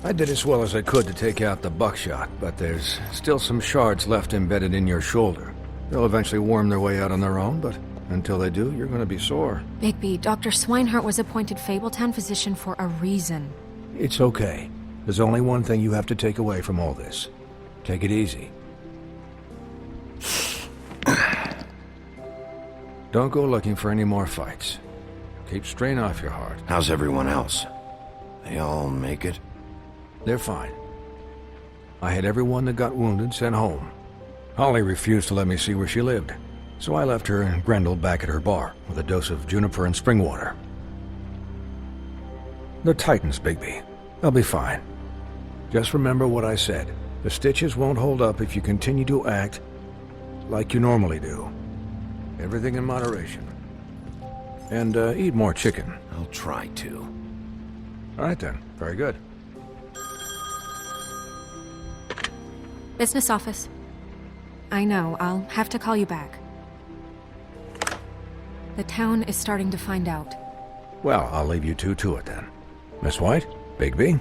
I did as well as I could to take out the buckshot, but there's still some shards left embedded in your shoulder. They'll eventually worm their way out on their own, but until they do, you're gonna be sore. Bigby, Dr. Swinehart was appointed Fabletown physician for a reason. It's okay. There's only one thing you have to take away from all this. Take it easy. Don't go looking for any more fights. Keep strain off your heart. How's everyone else? They all make it? They're fine. I had everyone that got wounded sent home. Holly refused to let me see where she lived, so I left her and Grendel back at her bar with a dose of juniper and spring water. They're Titans, Bigby. They'll be fine. Just remember what I said. The stitches won't hold up if you continue to act like you normally do. Everything in moderation. And eat more chicken. I'll try to. All right then. Very good. Business office. I know, I'll have to call you back. The town is starting to find out. Well, I'll leave you two to it then. Miss White, Bigby.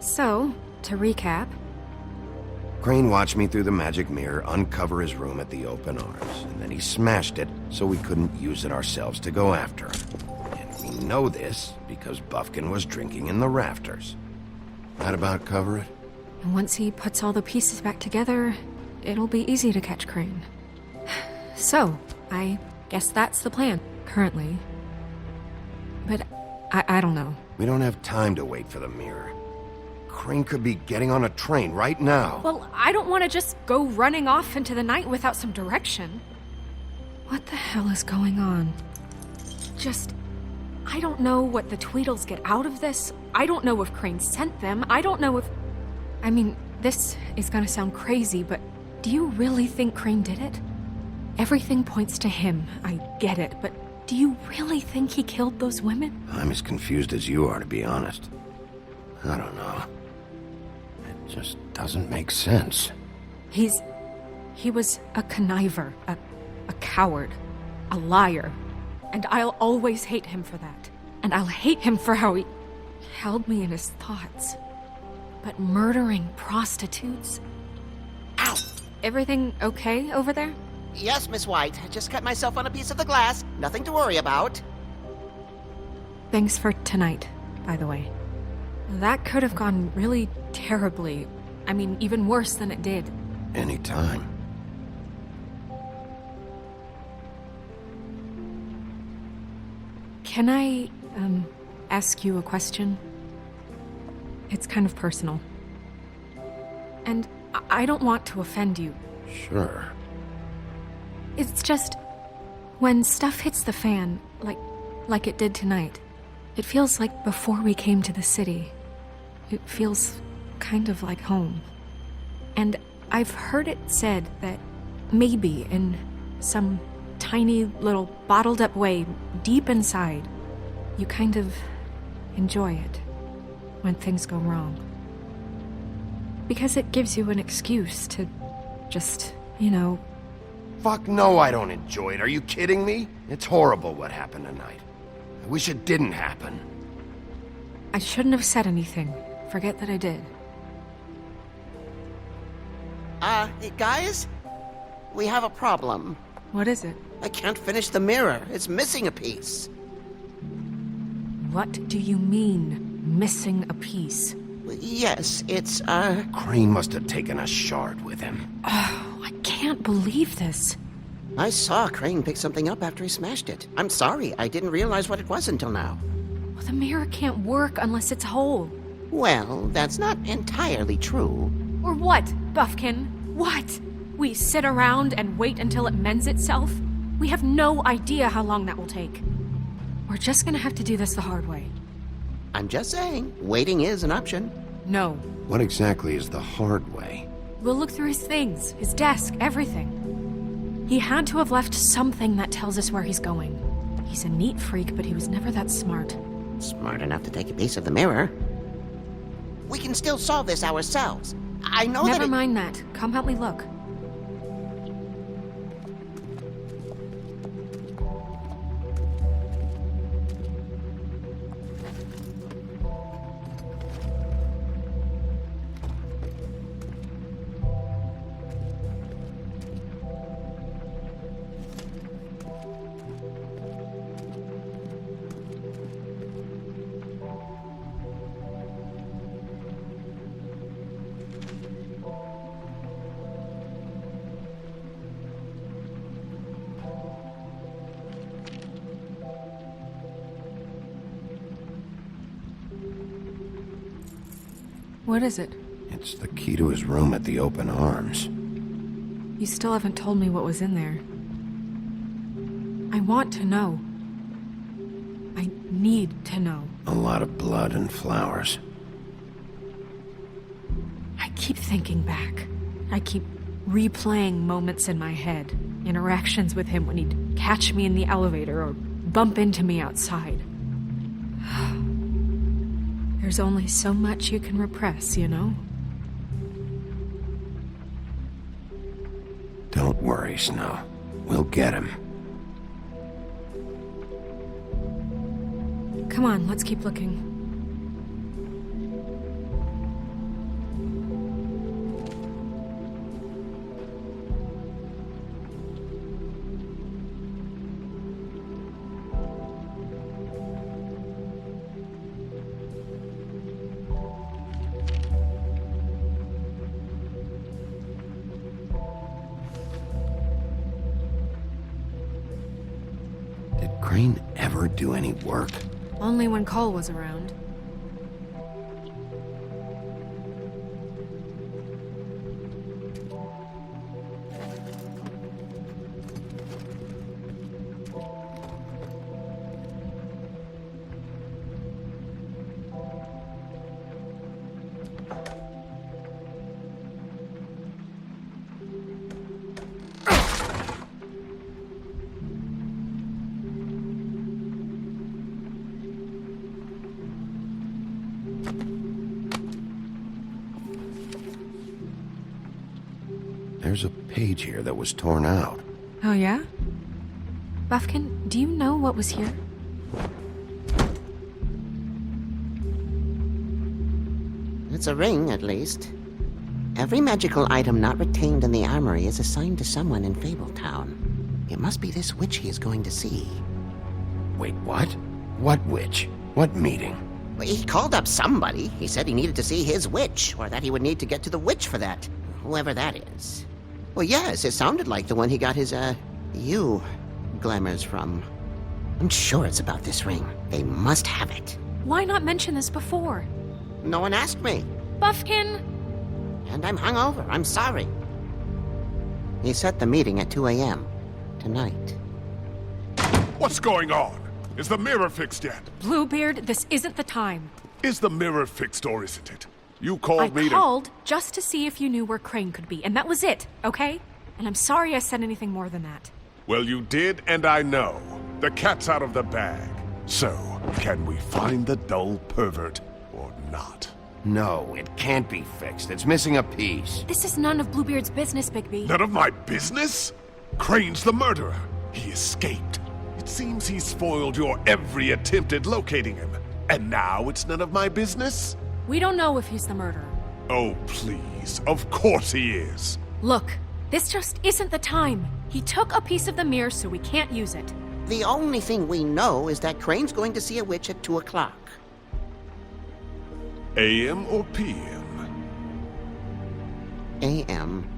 So, to recap, Crane watched me through the magic mirror uncover his room at the Open Arms, and then he smashed it so we couldn't use it ourselves to go after him. And we know this because Buffkin was drinking in the rafters. That about cover it? and once he puts all the pieces back together, it'll be easy to catch Crane. So, I guess that's the plan, currently. But I don't know. We don't have time to wait for the mirror. Crane could be getting on a train right now. Well, I don't want to just go running off into the night without some direction. What the hell is going on? I don't know what the Tweedles get out of this. I don't know if Crane sent them. I don't know if... I mean, this is gonna sound crazy, but do you really think Crane did it? Everything points to him. I get it, but do you really think he killed those women? I'm as confused as you are, to be honest. I don't know. It just doesn't make sense. He was a conniver, a coward, a liar. And I'll always hate him for that. And I'll hate him for how he held me in his thoughts. But murdering prostitutes? Ow! Everything okay over there? Yes, Miss White. I just cut myself on a piece of the glass. Nothing to worry about. Thanks for tonight, by the way. That could have gone really terribly. I mean, even worse than it did. Anytime. Can I, ask you a question? It's kind of personal. And I don't want to offend you. Sure. It's just, when stuff hits the fan, like it did tonight, it feels like before we came to the city. It feels kind of like home. And I've heard it said that maybe in some tiny little bottled up way deep inside, you kind of enjoy it when things go wrong. Because it gives you an excuse to just, Fuck no, I don't enjoy it. Are you kidding me? It's horrible what happened tonight. I wish it didn't happen. I shouldn't have said anything. Forget that I did. Guys? We have a problem. What is it? I can't finish the mirror. It's missing a piece. What do you mean, missing a piece? Yes, it's, Crane must have taken a shard with him. Oh, I can't believe this. I saw Crane pick something up after he smashed it. I'm sorry, I didn't realize what it was until now. Well, the mirror can't work unless it's whole. Well, that's not entirely true. Or what, Buffkin? What? We sit around and wait until it mends itself? We have no idea how long that will take. We're just gonna have to do this the hard way. I'm just saying, waiting is an option. No. What exactly is the hard way? We'll look through his things, his desk, everything. He had to have left something that tells us where he's going. He's a neat freak, but he was never that smart. Smart enough to take a piece of the mirror. We can still solve this ourselves. I know that Never it- mind that. Come help me look. What is it? It's the key to his room at the Open Arms. You still haven't told me what was in there. I want to know. I need to know. A lot of blood and flowers. I keep thinking back. I keep replaying moments in my head. Interactions with him when he'd catch me in the elevator or bump into me outside. There's only so much you can repress, you know? Don't worry, Snow. We'll get him. Come on, let's keep looking. Did Crane ever do any work? Only when Cole was around. There's a page here that was torn out. Oh, yeah? Buffkin, do you know what was here? It's a ring, at least. Every magical item not retained in the armory is assigned to someone in Fabletown. It must be this witch he is going to see. Wait, what? What witch? What meeting? Well, he called up somebody. He said he needed to see his witch, or that he would need to get to the witch for that. Whoever that is. Well, yes, it sounded like the one he got his, glamours from. I'm sure it's about this ring. They must have it. Why not mention this before? No one asked me. Buffkin! And I'm hungover. I'm sorry. He set the meeting at 2 a.m. tonight. What's going on? Is the mirror fixed yet? Bluebeard, this isn't the time. Is the mirror fixed or isn't it? You I called me to... called just to see if you knew where Crane could be, and that was it, okay? And I'm sorry I said anything more than that. Well, you did, and I know. The cat's out of the bag. So, can we find the dull pervert or not? No, it can't be fixed. It's missing a piece. This is none of Bluebeard's business, Bigby. None of my business? Crane's the murderer. He escaped. It seems he spoiled your every attempt at locating him. And now it's none of my business? We don't know if he's the murderer. Oh, please. Of course he is. Look, this just isn't the time. He took a piece of the mirror, so we can't use it. The only thing we know is that Crane's going to see a witch at 2 o'clock. AM or PM? A.M.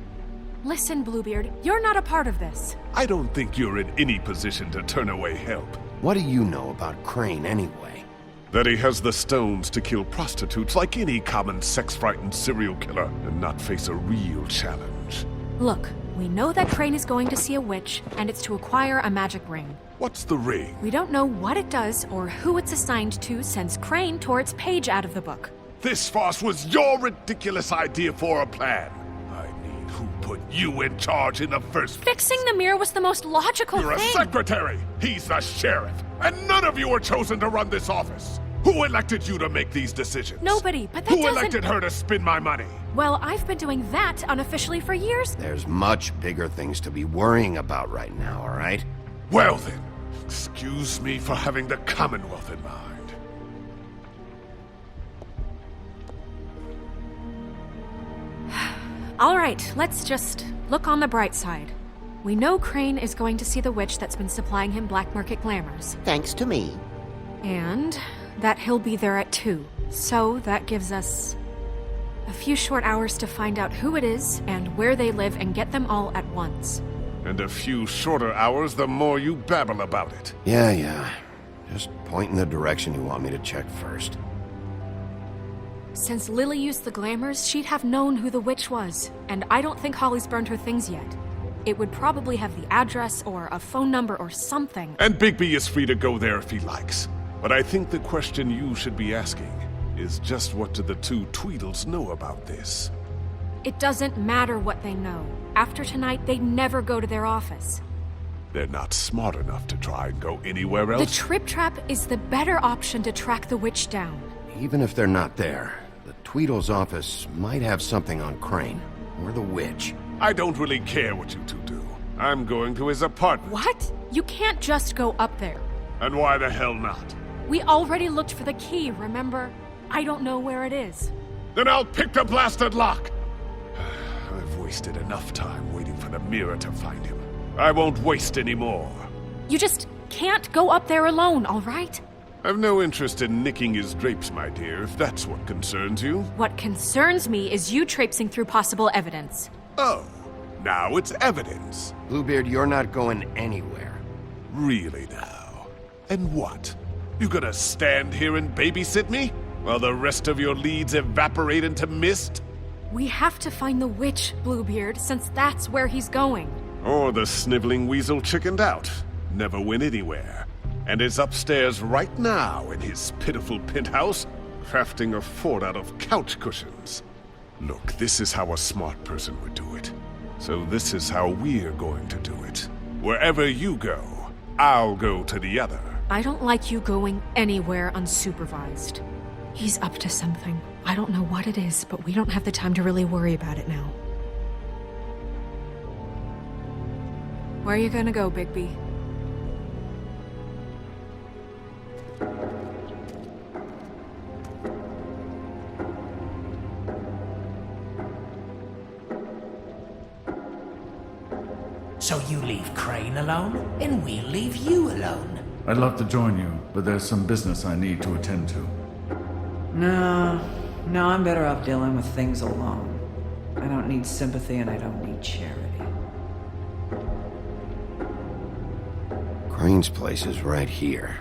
Listen, Bluebeard, you're not a part of this. I don't think you're in any position to turn away help. What do you know about Crane anyway? That he has the stones to kill prostitutes like any common sex-frightened serial killer and not face a real challenge. Look, we know that Crane is going to see a witch, and it's to acquire a magic ring. What's the ring? We don't know what it does or who it's assigned to since Crane tore its page out of the book. This farce was your ridiculous idea for a plan. I mean, who put you in charge in the first place? Fixing the mirror was the most logical You're a thing. secretary! He's the sheriff! And none of you were chosen to run this office! Who elected you to make these decisions? Nobody, but that Who doesn't... elected her to spend my money? Well, I've been doing that unofficially for years. There's much bigger things to be worrying about right now, all right? Well then, excuse me for having the Commonwealth in mind. All right, let's just look on the bright side. We know Crane is going to see the witch that's been supplying him black market glamours. Thanks to me. And that he'll be there at 2. So that gives us a few short hours to find out who it is and where they live and get them all at once. And a few shorter hours the more you babble about it. Yeah. Just point in the direction you want me to check first. Since Lily used the glamours, she'd have known who the witch was, and I don't think Holly's burned her things yet. It would probably have the address or a phone number or something. And Bigby is free to go there if he likes. But I think the question you should be asking is just what do the two Tweedles know about this? It doesn't matter what they know. After tonight, they'd never go to their office. They're not smart enough to try and go anywhere The else. Trip Trap is the better option to track the witch down. Even if they're not there, the Tweedle's office might have something on Crane, or the witch. I don't really care what you two do. I'm going to his apartment. What? You can't just go up there. And why the hell not? We already looked for the key, remember? I don't know where it is. Then I'll pick the blasted lock! I've wasted enough time waiting for the mirror to find him. I won't waste any more. You just can't go up there alone, all right? I've no interest in nicking his drapes, my dear, if that's what concerns you. What concerns me is you traipsing through possible evidence. Oh, now it's evidence. Bluebeard, you're not going anywhere. Really now? And what? You gonna stand here and babysit me? While the rest of your leads evaporate into mist? We have to find the witch, Bluebeard, since that's where he's going. Or the sniveling weasel chickened out, never went anywhere, and is upstairs right now in his pitiful penthouse, crafting a fort out of couch cushions. Look, this is how a smart person would do it. So this is how we're going to do it. Wherever you go, I'll go to the other. I don't like you going anywhere unsupervised. He's up to something. I don't know what it is, but we don't have the time to really worry about it now. Where are you gonna go, Bigby? So you leave Crane alone, and we'll leave you alone. I'd love to join you, but there's some business I need to attend to. No, I'm better off dealing with things alone. I don't need sympathy and I don't need charity. Crane's place is right here.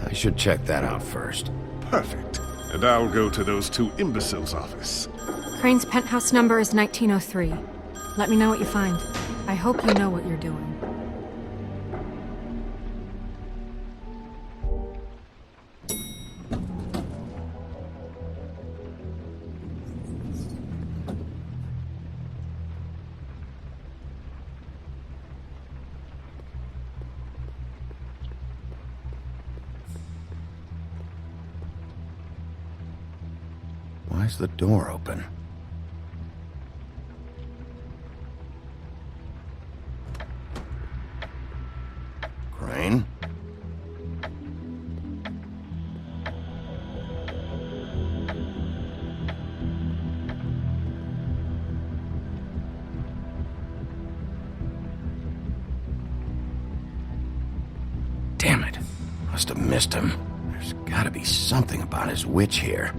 I should check that out first. Perfect. And I'll go to those two imbeciles' office. Crane's penthouse number is 1903. Let me know what you find. I hope you know what you're doing. Why's the door open? Crane? Damn it. Must have missed him. There's gotta be something about his witch here.